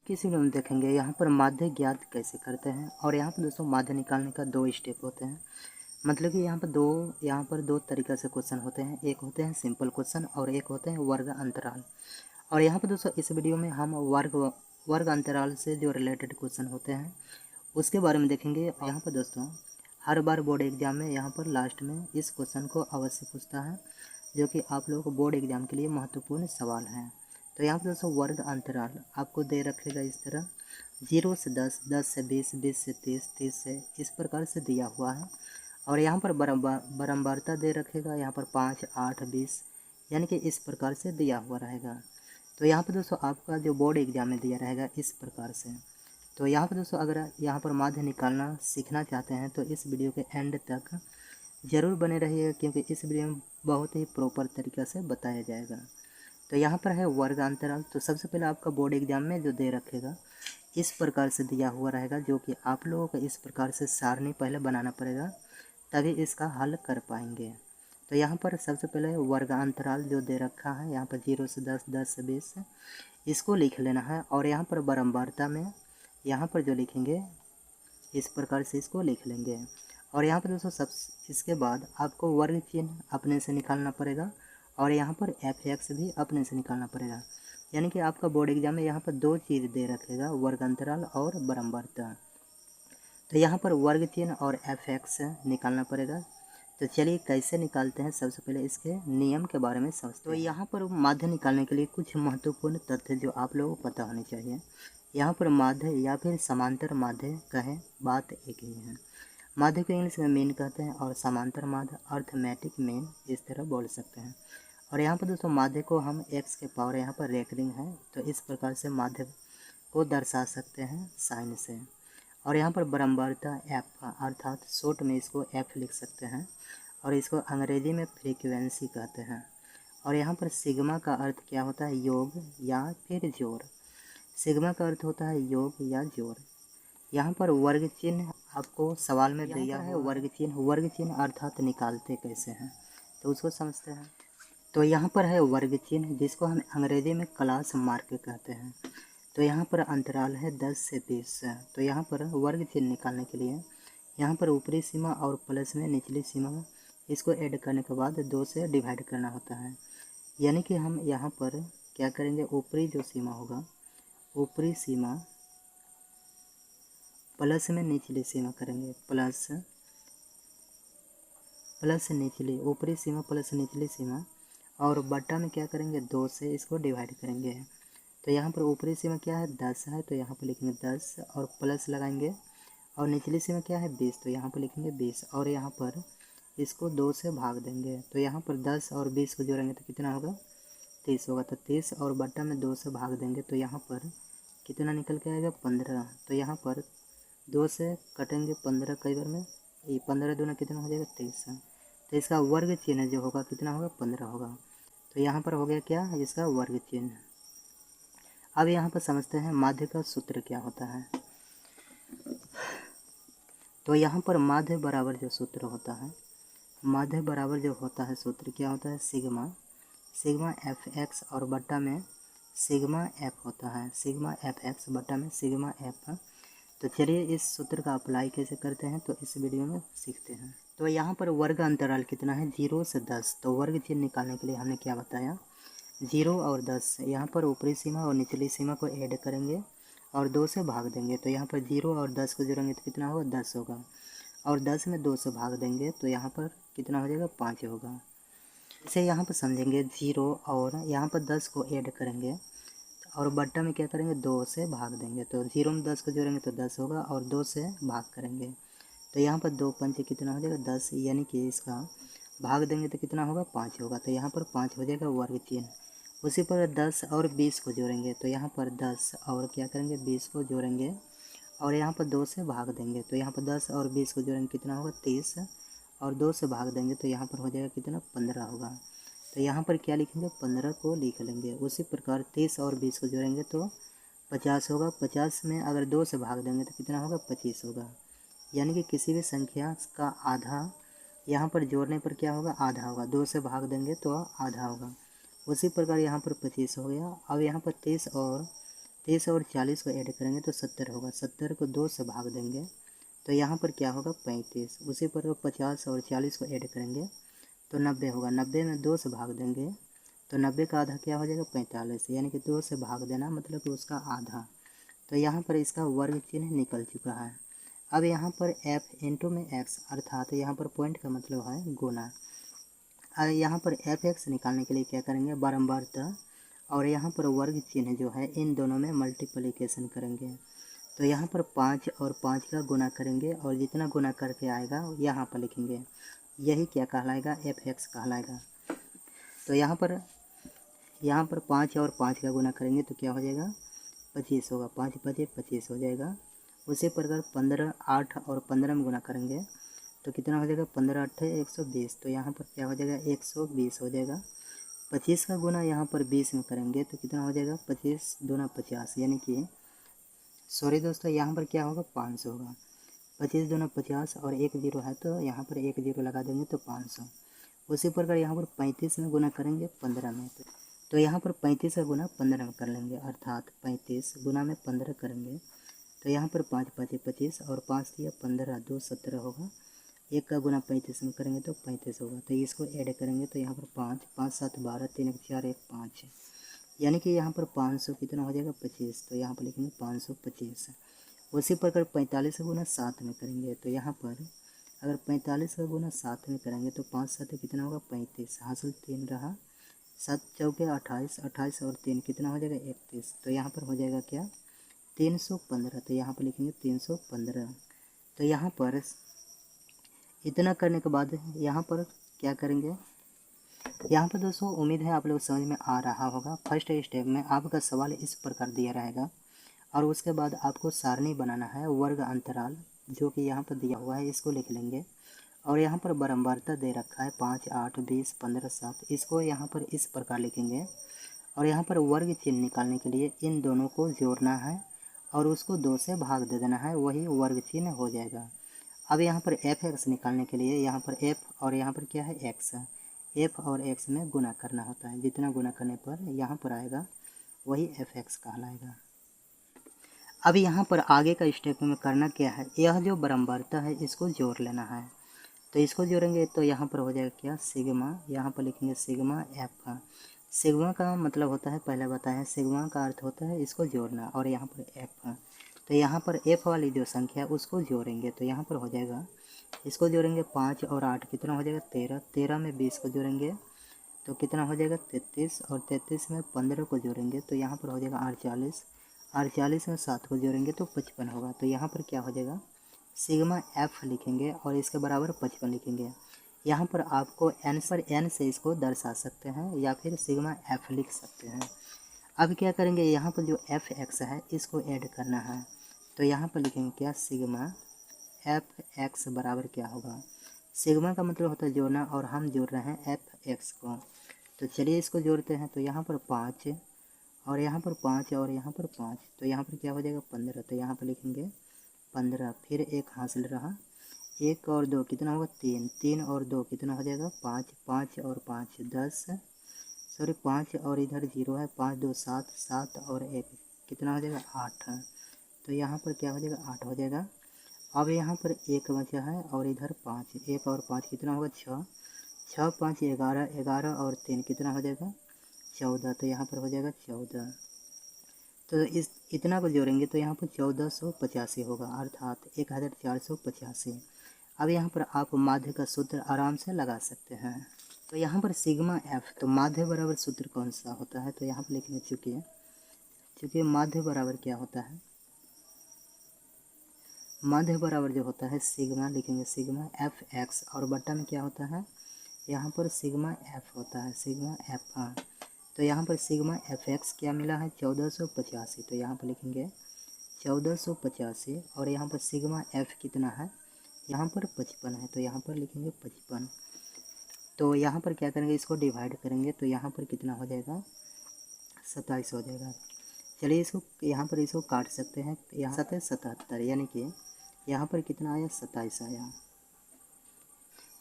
किसी वीडियो में देखेंगे यहाँ पर माध्य ज्ञात कैसे करते हैं। और यहाँ पर दोस्तों माध्य निकालने का दो स्टेप होते हैं। मतलब कि यहाँ पर दो तरीक़े से क्वेश्चन होते हैं। एक होते हैं सिंपल क्वेश्चन और एक होते हैं वर्ग अंतराल। और यहाँ पर दोस्तों इस वीडियो में हम वर्ग अंतराल से जो रिलेटेड क्वेश्चन होते हैं उसके बारे में देखेंगे। यहाँ पर दोस्तों हर बार बोर्ड एग्जाम में यहाँ पर लास्ट में इस क्वेश्चन को अवश्य पूछता है, जो कि आप लोगों को बोर्ड एग्जाम के लिए महत्वपूर्ण सवाल है। तो यहाँ पर दोस्तों वर्ग अंतराल आपको दे रखेगा इस तरह 0 से 10, 10 से 20, 20 से 30, 30 से इस प्रकार से दिया हुआ है। और यहाँ पर बारंबारता दे रखेगा यहाँ पर 5, 8, 20 यानी कि इस प्रकार से दिया हुआ रहेगा। तो यहाँ पर दोस्तों आपका जो बोर्ड एग्जाम में दिया रहेगा इस प्रकार से। तो यहाँ पर दोस्तों अगर यहाँ पर माध्य निकालना सीखना चाहते हैं तो इस वीडियो के एंड तक ज़रूर बने रहिएगा, क्योंकि इस वीडियो में बहुत ही प्रॉपर तरीक़े से बताया जाएगा। तो यहाँ पर है वर्ग अंतराल। तो सबसे पहले आपका बोर्ड एग्जाम में जो दे रखेगा इस प्रकार से दिया हुआ रहेगा, जो कि आप लोगों को इस प्रकार से सारणी पहले बनाना पड़ेगा, तभी इसका हल कर पाएंगे। तो यहाँ पर सबसे पहले वर्ग अंतराल जो दे रखा है यहाँ पर 0 से 10, 10 से 20 इसको लिख लेना है। और यहाँ पर बारंबारता में यहाँ पर जो लिखेंगे इस प्रकार से इसको लिख लेंगे। और यहाँ पर दोस्तों इसके बाद आपको वर्ग चिन्ह अपने से निकालना पड़ेगा और यहाँ पर fx भी अपने से निकालना पड़ेगा। यानी कि आपका बोर्ड एग्जाम में यहाँ पर दो चीज़ दे रखेगा, वर्ग अंतराल और बारंबारता। तो यहाँ पर वर्ग चिन्ह और fx निकालना पड़ेगा। तो चलिए कैसे निकालते हैं, सबसे पहले इसके नियम के बारे में समझते हैं। तो यहाँ पर माध्य निकालने के लिए कुछ महत्वपूर्ण तथ्य जो आप लोगों को पता होने चाहिए। यहाँ पर माध्य या फिर समांतर माध्य कहें, बात एक ही है। माध्य को इंग्लिश में मीन कहते हैं और समांतर माध्य अर्थमेटिक मीन इस तरह बोल सकते हैं। और यहाँ पर दोस्तों माध्य को हम x के पावर यहाँ पर रेकरिंग है तो इस प्रकार से माध्य को दर्शा सकते हैं साइन से। और यहाँ पर बारंबारता f अर्थात शॉर्ट में इसको f लिख सकते हैं और इसको अंग्रेजी में फ्रीक्वेंसी कहते हैं। और यहाँ पर सिग्मा का अर्थ क्या होता है, योग या फिर जोड़। सिग्मा का अर्थ होता है योग या जोड़। यहाँ पर वर्ग चिन्ह आपको सवाल में दिया है। वर्ग चिन्ह अर्थात निकालते कैसे हैं तो उसको समझते हैं। तो यहाँ पर है वर्ग चिन्ह जिसको हम अंग्रेजी में क्लास मार्क कहते हैं। तो यहाँ पर अंतराल है 10 से 20। तो यहाँ पर वर्ग चिन्ह निकालने के लिए यहाँ पर ऊपरी सीमा और प्लस में निचली सीमा इसको ऐड करने के बाद 2 से डिवाइड करना होता है। यानी कि हम यहाँ पर क्या करेंगे, ऊपरी जो सीमा होगा, ऊपरी सीमा प्लस में निचली सीमा करेंगे, प्लस निचली, ऊपरी सीमा प्लस निचली सीमा, और बट्टा में क्या करेंगे 2 से इसको डिवाइड करेंगे। तो यहाँ पर ऊपरी सीमा क्या है 10 है तो यहाँ पर लिखेंगे 10 और प्लस लगाएंगे। और निचली सीमा क्या है 20 तो यहाँ पर लिखेंगे 20 और यहाँ पर इसको 2 से भाग देंगे। तो यहाँ पर 10 और 20 को जोड़ेंगे तो कितना होगा 30 होगा। तो 30 और बट्टा में 2 से भाग देंगे तो यहाँ पर कितना निकल के आएगा 15। तो यहाँ पर 2 से कटेंगे 15 कई बार में, ये 15 दूना कितना हो जाएगा 23। तो इसका वर्ग चिन्ह जो होगा कितना होगा 15 होगा। तो यहाँ पर हो गया क्या, इसका वर्ग चिन्ह। अब यहाँ पर समझते हैं माध्य का सूत्र क्या होता है। तो यहाँ पर माध्य बराबर जो सूत्र होता है, माध्य बराबर जो होता है सूत्र क्या होता है, सिग्मा fx और बट्टा में सिग्मा f होता है, सिग्मा fx बट्टा में सिग्मा f। तो चलिए इस सूत्र का अप्लाई कैसे करते हैं तो इस वीडियो में सीखते हैं। तो यहाँ पर वर्ग अंतराल कितना है 0 से 10। तो वर्ग चिन्ह निकालने के लिए हमने क्या बताया, 0 और 10 यहाँ पर ऊपरी सीमा और निचली सीमा को ऐड करेंगे और 2 से भाग देंगे। तो यहाँ पर 0 और 10 को जोड़ेंगे तो कितना होगा 10 होगा। और 10 में 2 से भाग देंगे तो यहाँ पर कितना हो जाएगा 5 होगा। इसे यहाँ पर समझेंगे 0 और यहाँ पर 10 को ऐड करेंगे और बट्टा में क्या करेंगे 2 से भाग देंगे। तो 0 में 10 को जोड़ेंगे तो 10 होगा और 2 से भाग करेंगे तो यहाँ पर 2 पंचे कितना हो जाएगा 10, यानी कि इसका भाग देंगे तो कितना होगा 5 होगा। तो यहाँ पर 5 हो जाएगा वर्ग चिन्ह। उसी पर 10 और 20 को जोड़ेंगे तो यहाँ पर 10 और क्या करेंगे 20 को जोड़ेंगे और यहाँ पर 2 से भाग देंगे। तो यहाँ पर 10 और 20 को जोड़ेंगे कितना होगा 30 और 2 से भाग देंगे तो यहाँ पर हो जाएगा कितना 15 होगा। तो यहाँ पर क्या लिखेंगे 15 को लिख लेंगे। उसी प्रकार 30 और 20 को जोड़ेंगे तो 50 होगा। 50 में अगर 2 से भाग देंगे तो कितना होगा 25 होगा। यानी कि किसी भी संख्या का आधा यहाँ पर जोड़ने पर क्या होगा आधा होगा, 2 से भाग देंगे तो आधा होगा। उसी प्रकार यहाँ पर 25 हो गया। अब यहाँ पर 30 और 30 और 40 को ऐड करेंगे तो 70 होगा। 70 को 2 से भाग देंगे तो यहाँ पर क्या होगा 35। उसी पर 50 और 40 को ऐड करेंगे तो 90 होगा। 90 में 2 से भाग देंगे तो 90 का आधा क्या हो जाएगा 45, यानी कि 2 से भाग देना मतलब कि उसका आधा। तो यहाँ पर इसका वर्ग चिन्ह निकल चुका है। अब यहाँ पर f इंटू में x, अर्थात यहाँ पर पॉइंट का मतलब है गुना। यहाँ पर fx निकालने के लिए क्या करेंगे, बारंबारता और यहाँ पर वर्ग चिन्ह जो है इन दोनों में मल्टीप्लिकेशन करेंगे। तो यहाँ पर 5 और 5 का गुना करेंगे और जितना गुना करके आएगा यहाँ पर लिखेंगे, यही क्या कहलाएगा fx कहलाएगा। तो यहाँ पर 5 और 5 का गुना करेंगे तो क्या हो जाएगा 25 होगा। 5 5 25 हो जाएगा। उसी प्रकार 15 8 और 15 में गुना करेंगे तो कितना हो जाएगा 15 8 120। तो यहाँ पर क्या हो जाएगा 120 हो जाएगा। 25 का गुना यहाँ पर 20 में करेंगे तो कितना हो जाएगा 25 दूना 50, यानी कि सॉरी दोस्तों यहाँ पर क्या होगा 500 होगा। 25 दूना 50 और 1 जीरो है तो यहाँ पर 1 जीरो लगा देंगे तो 500। उसी प्रकार यहाँ पर 35 में गुना करेंगे 15 में तो यहाँ पर 35 का गुना 15 में कर लेंगे, अर्थात 35 गुना में 15 करेंगे तो यहाँ पर 5 5 25 और 5 दिया 15 2 17 होगा। 1 का गुना 35 में करेंगे तो 35 होगा। तो इसको ऐड करेंगे तो यहाँ पर 5 5 7 12 3 1 4 1 5, यानी कि यहाँ पर 500 कितना हो जाएगा 25। तो यहाँ पर लिखेंगे 525। उसी प्रकार 45 का गुना 7 में करेंगे तो यहाँ पर अगर 45 का गुना 7 में करेंगे तो 5 7 कितना होगा 35, हासिल 3 रहा, 7 चौके 28, 28 और 3 कितना हो जाएगा 31। तो यहाँ पर हो जाएगा क्या 315। तो यहाँ पर लिखेंगे 315। तो यहाँ पर इतना करने के बाद यहाँ पर क्या करेंगे, यहाँ पर दोस्तों उम्मीद है आप लोग समझ में आ रहा होगा। फर्स्ट स्टेप में आपका सवाल इस प्रकार दिया रहेगा और उसके बाद आपको सारणी बनाना है, वर्ग अंतराल जो कि यहाँ पर दिया हुआ है इसको लिख लेंगे और यहाँ पर बारंबारता दे रखा है 5 8 20 15 7, इसको यहाँ पर इस प्रकार लिखेंगे और यहाँ पर वर्ग चिन्ह निकालने के लिए इन दोनों को जोड़ना है और उसको 2 से भाग दे देना है, वही वर्ग चिन्ह हो जाएगा। अब यहाँ पर fx निकालने के लिए यहाँ पर f और यहाँ पर क्या है x है, f और x में गुना करना होता है, जितना गुना करने पर यहाँ पर आएगा वही fx कहलाएगा। अब यहाँ पर आगे का स्टेप में करना क्या है, यह जो बारंबारता है इसको जोड़ लेना है। तो इसको जोड़ेंगे तो यहाँ पर हो जाएगा क्या सिग्मा, यहाँ पर लिखेंगे सिग्मा एफ। सिग्मा का मतलब होता है पहले बताएं, सिग्मा का अर्थ होता है इसको जोड़ना और यहाँ पर एफ। तो यहाँ पर एफ वाली जो संख्या है उसको जोड़ेंगे तो यहाँ पर हो जाएगा, इसको जोड़ेंगे 5 और 8 कितना हो जाएगा 13, 13 में 20 को जोड़ेंगे तो कितना हो जाएगा 33 और 33 में 15 को जोड़ेंगे तो यहाँ पर हो जाएगा 48, 48 में 7 को जोड़ेंगे तो 55 होगा। तो यहाँ पर क्या हो जाएगा सिग्मा एफ लिखेंगे और इसके बराबर 55 लिखेंगे। यहाँ पर आपको n से इसको दर्शा सकते हैं या फिर सिग्मा एफ लिख सकते हैं। अब क्या करेंगे, यहाँ पर जो एफ एक्स है इसको ऐड करना है तो यहाँ पर लिखेंगे क्या सिग्मा एफ एक्स बराबर क्या होगा, सिग्मा का मतलब होता है जोड़ना और हम जोड़ रहे हैं एफ एक्स को। तो चलिए इसको जोड़ते हैं तो यहाँ पर 5 और यहाँ पर 5 और यहाँ पर 5, तो यहाँ पर क्या हो जाएगा 15। तो यहाँ पर लिखेंगे 15, फिर एक हासिल रहा, 1 और 2 कितना होगा 3, 3 और 2 कितना हो जाएगा 5, 5 और 5 10, सॉरी 5 और इधर 0 है, 5 2 7, 7 और 1 कितना हो जाएगा 8। तो यहाँ पर क्या हो जाएगा 8 हो जाएगा। अब यहाँ पर 1 बचा है और इधर 5, 1 और 5 कितना होगा 6, 6 5 11, 11 और 3 कितना हो जाएगा 14। तो यहाँ पर हो जाएगा 14। तो इस इतना को जोड़ेंगे तो यहाँ पर 1485 होगा, अर्थात 1485। अब यहाँ पर आप माध्य का सूत्र आराम से लगा सकते हैं। तो यहाँ पर सिग्मा एफ, तो माध्य बराबर सूत्र कौन सा होता है, तो यहाँ पर लिखने चूँकि माध्य बराबर क्या होता है, माध्य बराबर जो होता है सिग्मा लिखेंगे सिग्मा एफ एक्स और बट्टा में क्या होता है यहाँ पर सिग्मा एफ होता है, सिग्मा एफ। हाँ, तो यहाँ पर सिग्मा एफ एक्स क्या मिला है 1485, तो यहाँ पर लिखेंगे 1485 और यहाँ पर सिग्मा एफ कितना है यहाँ पर 55 है, तो यहाँ पर लिखेंगे 55। तो यहाँ पर क्या करेंगे इसको डिवाइड करेंगे तो यहाँ पर कितना हो जाएगा 27 हो जाएगा। चलिए इसको यहाँ पर इसको काट सकते हैं, यहाँ 77, यानी कि यहाँ पर कितना आया 27 आया।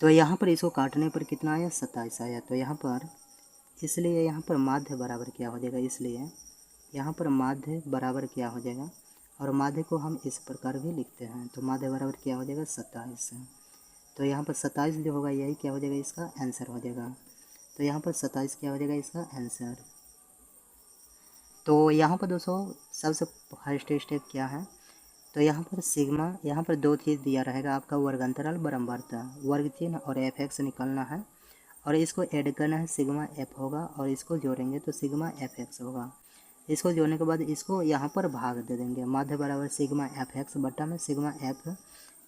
तो यहाँ पर इसको काटने पर कितना आया 27 आया। तो यहाँ पर इसलिए यहाँ पर माध्य बराबर क्या हो जाएगा, इसलिए यहाँ पर माध्य बराबर क्या हो जाएगा, और माध्य को हम इस प्रकार भी लिखते हैं, तो माध्य बराबर क्या हो जाएगा 27। तो यहाँ पर 27 जो होगा यही क्या हो जाएगा इसका आंसर हो जाएगा। तो यहाँ पर 27 क्या हो जाएगा इसका आंसर। तो यहाँ पर दोस्तों सबसे फर्स्ट स्टेप क्या है, तो यहाँ पर सिग्मा, यहाँ पर दो चीज़ दिया रहेगा आपका, वर्ग अंतराल बारंबारता, वर्ग चिन्ह और एफ एक्स निकालना है, और इसको ऐड करना है, सिग्मा एफ होगा और इसको जोड़ेंगे तो सिग्मा एफ एक्स होगा। इसको जोड़ने के बाद इसको यहाँ पर भाग दे देंगे, माध्य बराबर सिग्मा एफ एक्स बट्टा में सिग्मा एफ,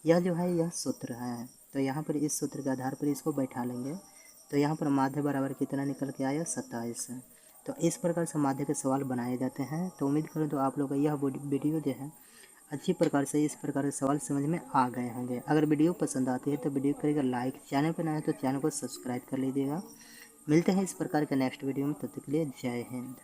यह जो है यह सूत्र है। तो यहाँ पर इस सूत्र के आधार पर इसको बैठा लेंगे, तो यहाँ पर माध्य बराबर कितना निकल के आया 27। तो इस प्रकार से माध्य के सवाल बनाए जाते हैं। तो उम्मीद करूँ तो आप लोग यह वीडियो जो है अच्छी प्रकार से इस प्रकार के सवाल समझ में आ गए होंगे। अगर वीडियो पसंद आती है तो वीडियो करेगा लाइक, चैनल पर नया है तो चैनल को सब्सक्राइब कर लीजिएगा। मिलते हैं इस प्रकार के नेक्स्ट वीडियो में, तब तक के लिए जय हिंद।